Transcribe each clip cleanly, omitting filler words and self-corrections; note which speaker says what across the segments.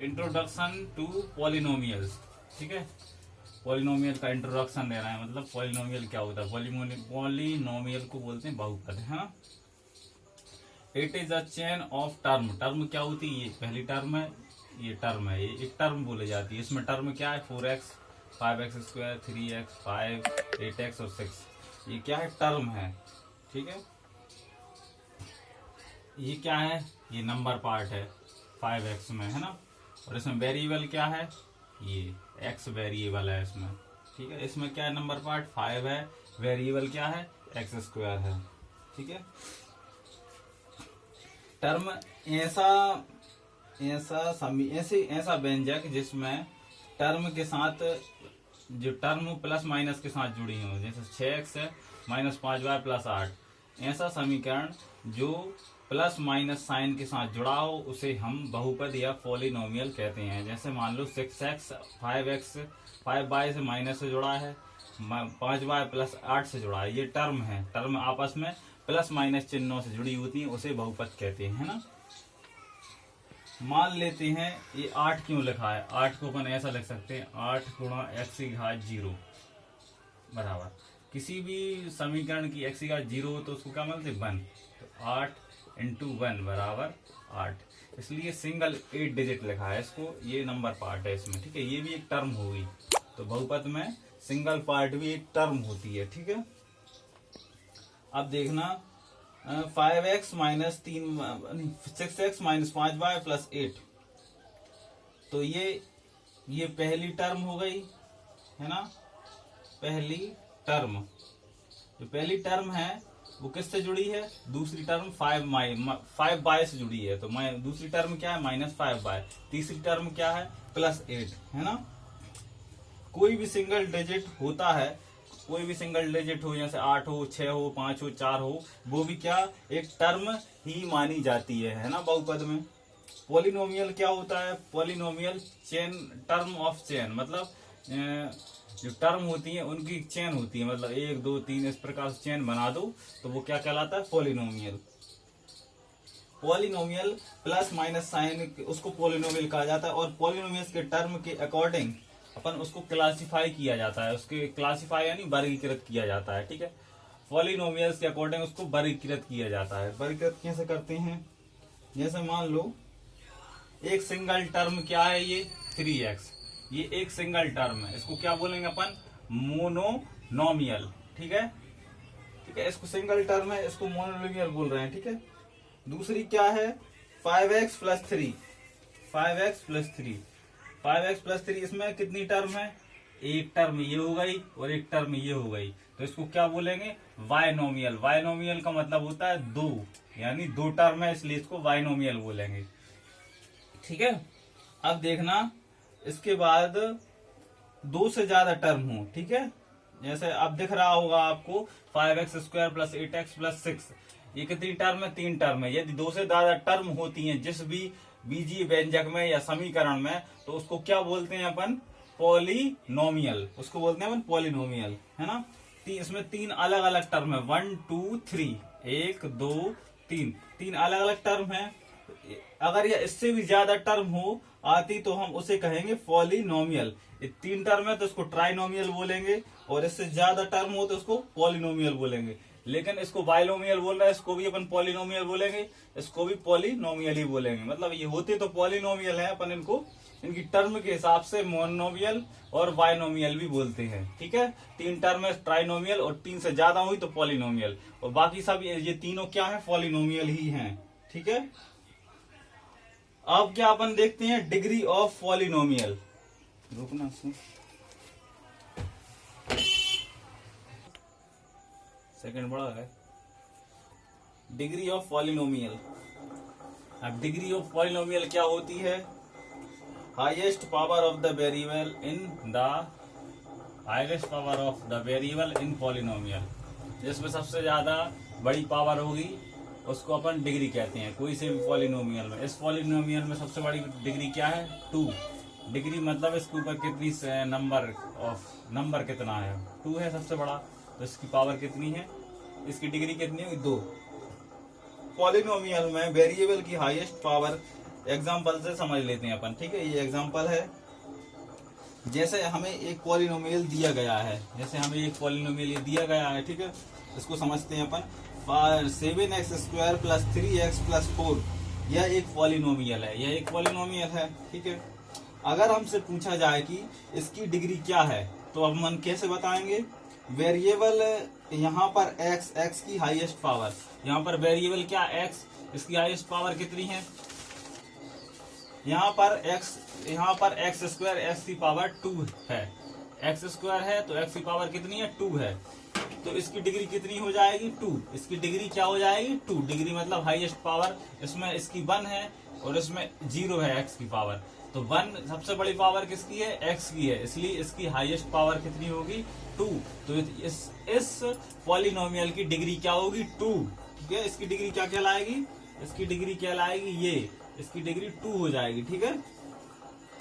Speaker 1: Introduction to polynomials. ठीक है, polynomial का इंट्रोडक्शन दे रहा है, मतलब पॉलिनोमियल क्या होता है। पॉलिनोमियल को बोलते हैं बहुपद, है ना। It is a chain of term. Term क्या होती है, ये पहली टर्म है, ये टर्म है, ये एक टर्म बोली जाती है। इसमें टर्म क्या है, 4x 5x square 3x 5 8x और 6, ये क्या है, टर्म है। ठीक है, ये क्या है, ये नंबर पार्ट है 5x में, है ना। और इसमें वेरिएबल क्या है, ये x वेरिएबल है इसमें। ठीक है, इसमें क्या है, नंबर पार्ट 5 है, वेरिएबल क्या है, x स्क्वायर है। ठीक है, टर्म ऐसा व्यंजक जिसमें टर्म के साथ, जो टर्म प्लस माइनस के साथ जुड़ी हो, जैसे 6x है माइनस 5y प्लस 8, ऐसा समीकरण जो प्लस माइनस साइन के साथ जुड़ा हो उसे हम बहुपद या पॉलिनोमियल कहते हैं। जैसे मान लो 6x 5x 5y से माइनस से जुड़ा है, 5y प्लस 8 से जुड़ा है, ये टर्म है। टर्म आपस में प्लस माइनस चिन्हों से जुड़ी होती है, उसे बहुपद कहते हैं, है ना। मान लेते हैं ये 8 क्यों लिखा है, 8 को अपन ऐसा लिख सकते हैं, 8 गुणा x की घात 0 बराबर, किसी भी समीकरण की x की घात 0 हो तो उसको क्या बोलते हैं, 1। तो 8 इंटू 1 बराबर 8, इसलिए सिंगल 8 डिजिट लिखा है इसको, ये नंबर पार्ट है इसमें। ठीक है, ये भी एक टर्म होगी, तो बहुपद में सिंगल पार्ट भी एक टर्म होती है। ठीक है, अब देखना 5x minus 6x minus 5y plus 8, तो ये पहली टर्म हो गई, है ना। पहली टर्म, जो पहली टर्म है वो किससे जुड़ी है, दूसरी टर्म 5y से जुड़ी है, तो दूसरी टर्म क्या है, माइनस 5y। तीसरी टर्म क्या है, प्लस 8, है ना। कोई भी सिंगल डिजिट होता है, कोई भी सिंगल डिजिट हो, जैसे 8 हो 6 हो 5 हो 4 हो, वो भी क्या एक टर्म ही मानी जाती है ना बहुपद में। पॉलिनोमियल क्या होता है, polynomial chain, term of chain, मतलब जो टर्म होती है उनकी चेन होती है, मतलब 1 2 3 इस प्रकार से चेन बना दो तो वो क्या कहलाता है, polynomial. Polynomial plus minus sign, उसको पॉलिनोमियल कहा जाता है। और पॉलिनोमियल्स के टर्म के अकॉर्डिंग अपन उसको क्लासिफाई किया जाता है, उसके क्लासिफाई यानी वर्गीकृत किया जाता है। ठीक है, पॉलिनोमियल्स के अकॉर्डिंग उसको वर्गीकृत किया जाता है। वर्गीकृत कैसे करते हैं, जैसे मान लो एक सिंगल टर्म क्या है, ये 3x, ये एक सिंगल टर्म है, इसको क्या बोलेंगे अपन, मोनोनोमियल। ठीक है, ठीक है, इसको सिंगल टर्म है, इसको मोनोनोमियल बोल रहे हैं। ठीक है, दूसरी क्या है 5x plus 3, 5x plus 3, 5x plus 3, इसमें कितनी टर्म है, एक टर्म ये हो गई और एक टर्म ये हो गई, तो इसको क्या बोलेंगे, वाइनोमियल। वाइनोमियल का मतलब होता है 2, यानी 2 टर्म है, इसलिए इसको वाइनोमियल बोलेंगे। ठीक है, अब देखना इसके बाद 2 से ज्यादा टर्म हो। ठीक है, जैसे अब दिख रहा होगा आपको 5x square plus 8x plus 6, ये कितनी टर्म है, 3 टर्म है। यदि 2 से ज्यादा टर्म होती हैं जिस भी बीजीय व्यंजक में या समीकरण में, तो उसको क्या बोलते हैं अपन, पॉलिनोमियल, उसको बोलते हैं अपन पॉलिनोमियल, है ना। इसमें 3 अलग अलग टर्म है, 1 2 3, 1 2 3, 3 अलग अलग टर्म है। अगर यह इससे भी ज्यादा टर्म हो आती तो हम उसे कहेंगे पॉलिनोमियल। 3 टर्म है तो उसको ट्राइनोमियल बोलेंगे, और इससे ज्यादा टर्म हो तो उसको पॉलिनोमियल बोलेंगे। लेकिन इसको बाइनोमियल बोल रहा है, इसको भी अपन पॉलिनोमियल बोलेंगे, इसको भी पॉलिनोमियल ही बोलेंगे। मतलब ये होते तो पॉलिनोमियल है, अपन इनको इनकी टर्म के हिसाब से मोनोमियल और बाइनोमियल भी बोलते हैं। ठीक है, 3 टर्म है ट्राइनोमियल, और 3 से ज्यादा हुई तो पॉलिनोमियल, और बाकी सब ये तीनों क्या है, पॉलिनोमियल ही हैं। ठीक है, अब क्या अपन देखते हैं डिग्री ऑफ पॉलिनोमियल। रुकना सेकंड बड़ा है, डिग्री ऑफ पॉलिनोमियल। अब डिग्री ऑफ पॉलिनोमियल क्या होती है, highest power of the variable in polynomial, जिसमें सबसे ज्यादा बड़ी पावर होगी उसको अपन डिग्री कहते हैं, कोई से भी पॉलिनोमियल में। इस पॉलिनोमियल में सबसे बड़ी डिग्री क्या है, 2 डिग्री, मतलब इसके ऊपर कितनी नंबर कितना है, 2 है सबसे बड़ा, तो इसकी पावर कितनी है, इसकी डिग्री कितनी है, 2। पॉलिनोमियल में वेरिएबल की हाईएस्ट पावर एग्जाम्पल से समझ लेते हैं अपन, ठीक है। ये एग्जाम्पल है, जैसे हमें एक पॉलिनोमियल दिया गया है, जैसे हमें एक पॉलिनोमियल ये दिया गया है, ठीक है। इसको समझते हैं अपन। 7x² + 3x + 4 यह एक पॉलिनोमियल है, यह एक पॉलिनोमियल है, ठीक है। अगर हमसे पूछा जाए कि इसकी डिग्री क्या है, तो अब हम कैसे बताएंगे? वेरिएबल यहाँ पर x की हाईएस्ट पावर, यहाँ पर वेरिएबल क्या x, इसकी हाईएस्ट पावर कितनी है? यहाँ पर x² x की पावर 2 है, x² है तो x की पावर कितनी है? 2 है। तो इसकी डिग्री कितनी हो जाएगी? 2। इसकी डिग्री क्या हो जाएगी? 2 डिग्री मतलब हाईएस्ट पावर। इसमें इसकी 1 है और इसमें 0 है x की पावर। तो 1 सबसे बड़ी पावर किसकी है? x की है, इसलिए इसकी हाईएस्ट पावर कितनी होगी? 2। तो इस पॉलिनोमियल की डिग्री क्या होगी? 2, ठीक है। इसकी डिग्री क्या कहलाएगी? इसकी डिग्री कहलाएगी ये, इसकी डिग्री 2 हो जाएगी, ठीक है।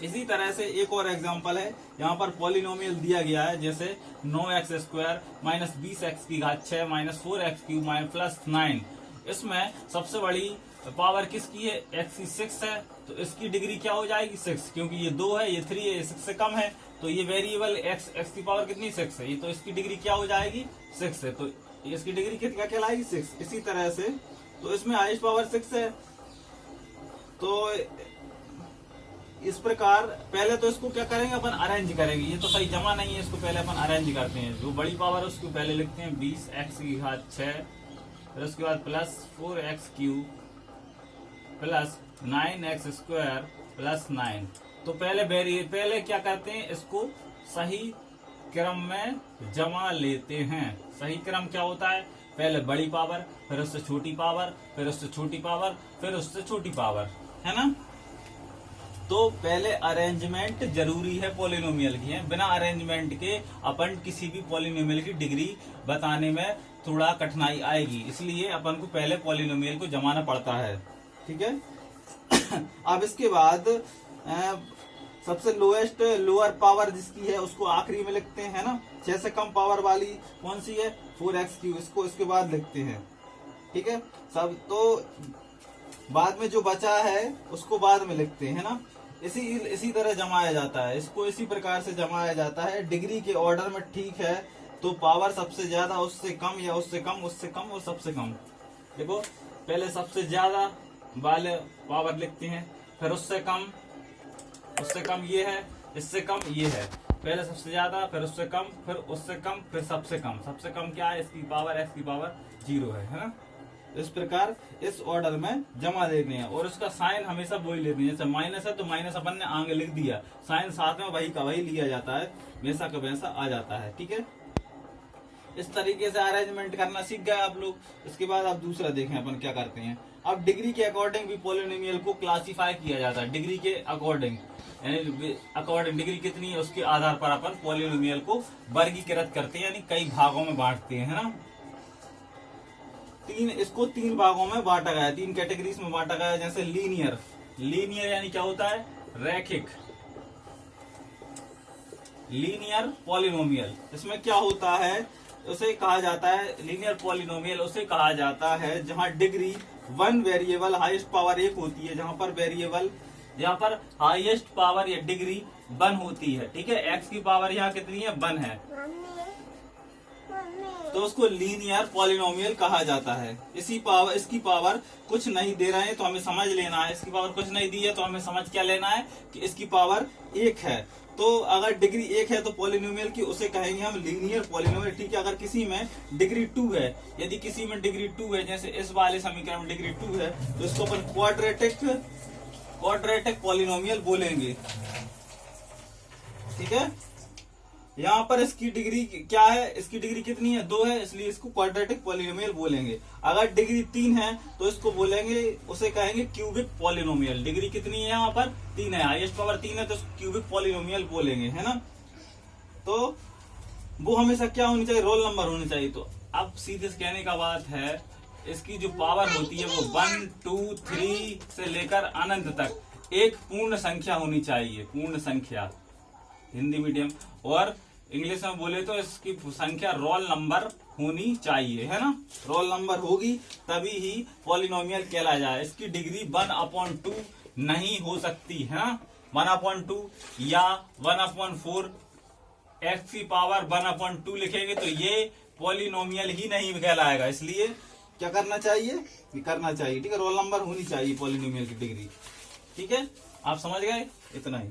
Speaker 1: इसी तरह से एक और एग्जांपल है, यहाँ पर पॉलिनोमियल दिया गया है, जैसे 9x² - 20x की घात 6 - 4x³ + 9। इसमें सबसे बड़ी पावर किसकी है? x की 6 है, तो इसकी डिग्री क्या हो जाएगी? 6, क्योंकि ये 2 है, ये 3 है, ये 6 से कम है, तो ये वेरिएबल x की पावर कितनी? 6 है, तो इसकी डिग्री क्या हो जाएगी? 6 है, तो इसकी डिग्री क्या कहलाएगी? 6। इसी तरह से तो इसमें हाईएस्ट पावर 6 है, तो इस प्रकार पहले तो इसको क्या करेंगे अपन? अरेंज करेंगे। ये तो सही जमा नहीं है, इसको पहले अपन अरेंज करते हैं। जो बड़ी पावर है उसको पहले लिखते हैं 20x की घात 6, फिर उसके बाद +4x³ + 9x² + 9। तो पहले क्या करते हैं? इसको सही क्रम में जमा लेते हैं। सही क्रम क्या होता है? पहले बड़ी पावर, फिर उससे छोटी पावर, फिर उससे छोटी पावर, फिर उससे छोटी पावर, है ना। तो पहले अरेंजमेंट जरूरी है पॉलिनोमियल की है, बिना अरेंजमेंट के अपन किसी भी पॉलिनोमियल की डिग्री बताने में थोड़ा कठिनाई आएगी, इसलिए अपन को पहले पॉलिनोमियल को जमाना पड़ता है, ठीक है। अब इसके बाद सबसे लोअर पावर जिसकी है उसको आखिरी में लिखते हैं ना। 6 से कम पावर वाली कौन सी है? 4x³, इसको इसके बाद लिखते हैं, ठीक है। सब तो बाद में जो बचा है उसको बाद में लिखते हैं ना। इसी तरह जमाया जाता है, इसको इसी प्रकार से जमाया जाता है। डिग्री के ऑर्डर में, ठीक है। तो पावर सबसे ज्यादा, उससे कम, या उससे कम, उससे कम और सबसे कम। देखो पहले सबसे ज्यादा वाले पावर लिखते हैं, फिर उससे कम ये है, इससे कम ये है। पहले सबसे ज्यादा, फिर उससे कम, फिर उससे कम, फिर सबसे कम। सबसे कम क्या है? इसकी पावर x की पावर 0 है ना। इस प्रकार इस ऑर्डर में जमा देते हैं, और उसका साइन हमेशा वही लेते हैं। जैसे माइनस है तो माइनस अपन ने आगे लिख दिया, साइन साथ में वही का वही लिया जाता है, वैसा का वैसा आ जाता है, ठीक है। इस तरीके से अरेंजमेंट करना सीख गए आप लोग। इसके बाद आप दूसरा देखें अपन क्या करते हैं। अब डिग्री के अकॉर्डिंग भी पॉलिनोमियल को क्लासिफाई किया जाता है। डिग्री के अकॉर्डिंग, यानी अकॉर्डिंग डिग्री कितनी है उसके आधार पर अपन पॉलिनोमियल को वर्गीकृत करते हैं, यानी कई भागों में बांटते हैं, है ना। इसको 3 भागों में बांटा गया है, 3 कैटेगरीज में बांटा गया है। जैसे लीनियर यानी क्या होता है? रैखिक। लीनियर पॉलिनोमियल, इसमें क्या होता है? उसे कहा जाता है लीनियर पॉलिनोमियल, उसे कहा जाता है जहां डिग्री 1 वेरिएबल हाईएस्ट पावर 1 होती है, जहां पर हाईएस्ट पावर या डिग्री 1 होती है, ठीक है। x की पावर यहाँ कितनी है? 1 है, तो उसको लीनियर पॉलिनोमियल कहा जाता है। इसकी पावर कुछ नहीं दे रहे हैं तो हमें समझ लेना है, इसकी पावर कुछ नहीं दी है तो हमें समझ क्या लेना है कि इसकी पावर 1 है। तो अगर डिग्री 1 है तो पॉलिनोमियल की उसे कहेंगे हम लीनियर पॉलिनोमियल, ठीक है। अगर किसी में डिग्री 2 है, यदि किसी में डिग्री 2 है, जैसे इस वाले समीकरण में डिग्री 2 है, तो इसको अपन क्वाड्रेटिक पॉलिनोमियल बोलेंगे, ठीक है। यहाँ पर इसकी डिग्री क्या है? इसकी डिग्री कितनी है? 2 है, इसलिए इसको क्वाड्रेटिक पॉलिनोमियल बोलेंगे। अगर डिग्री 3 है तो इसको बोलेंगे, उसे कहेंगे क्यूबिक पॉलिनोमियल। डिग्री कितनी है? यहाँ पर 3 है, हाईएस्ट पावर 3 है, तो क्यूबिक पॉलिनोमियल बोलेंगे, है ना। तो वो हमेशा क्या होनी चाहिए? रोल नंबर होनी चाहिए। तो अब सीधे कहने का बात है, इसकी जो पावर होती है वो 1, 2, 3 से लेकर अनंत तक एक पूर्ण संख्या होनी चाहिए, पूर्ण संख्या हिंदी मीडियम। और इंग्लिश में बोले तो इसकी संख्या रोल नंबर होनी चाहिए, है ना। रोल नंबर होगी तभी ही पॉलिनोमियल कहलाया जाए। इसकी डिग्री 1/2 नहीं हो सकती है ना। 1/2 या 1/4 एक्स की पावर 1/2 लिखेंगे तो ये पॉलिनोमियल ही नहीं कहलाएगा। इसलिए क्या करना चाहिए, ये करना चाहिए, ठीक है। रोल नंबर होनी चाहिए पॉलिनोमियल की डिग्री, ठीक है। आप समझ गए, इतना ही।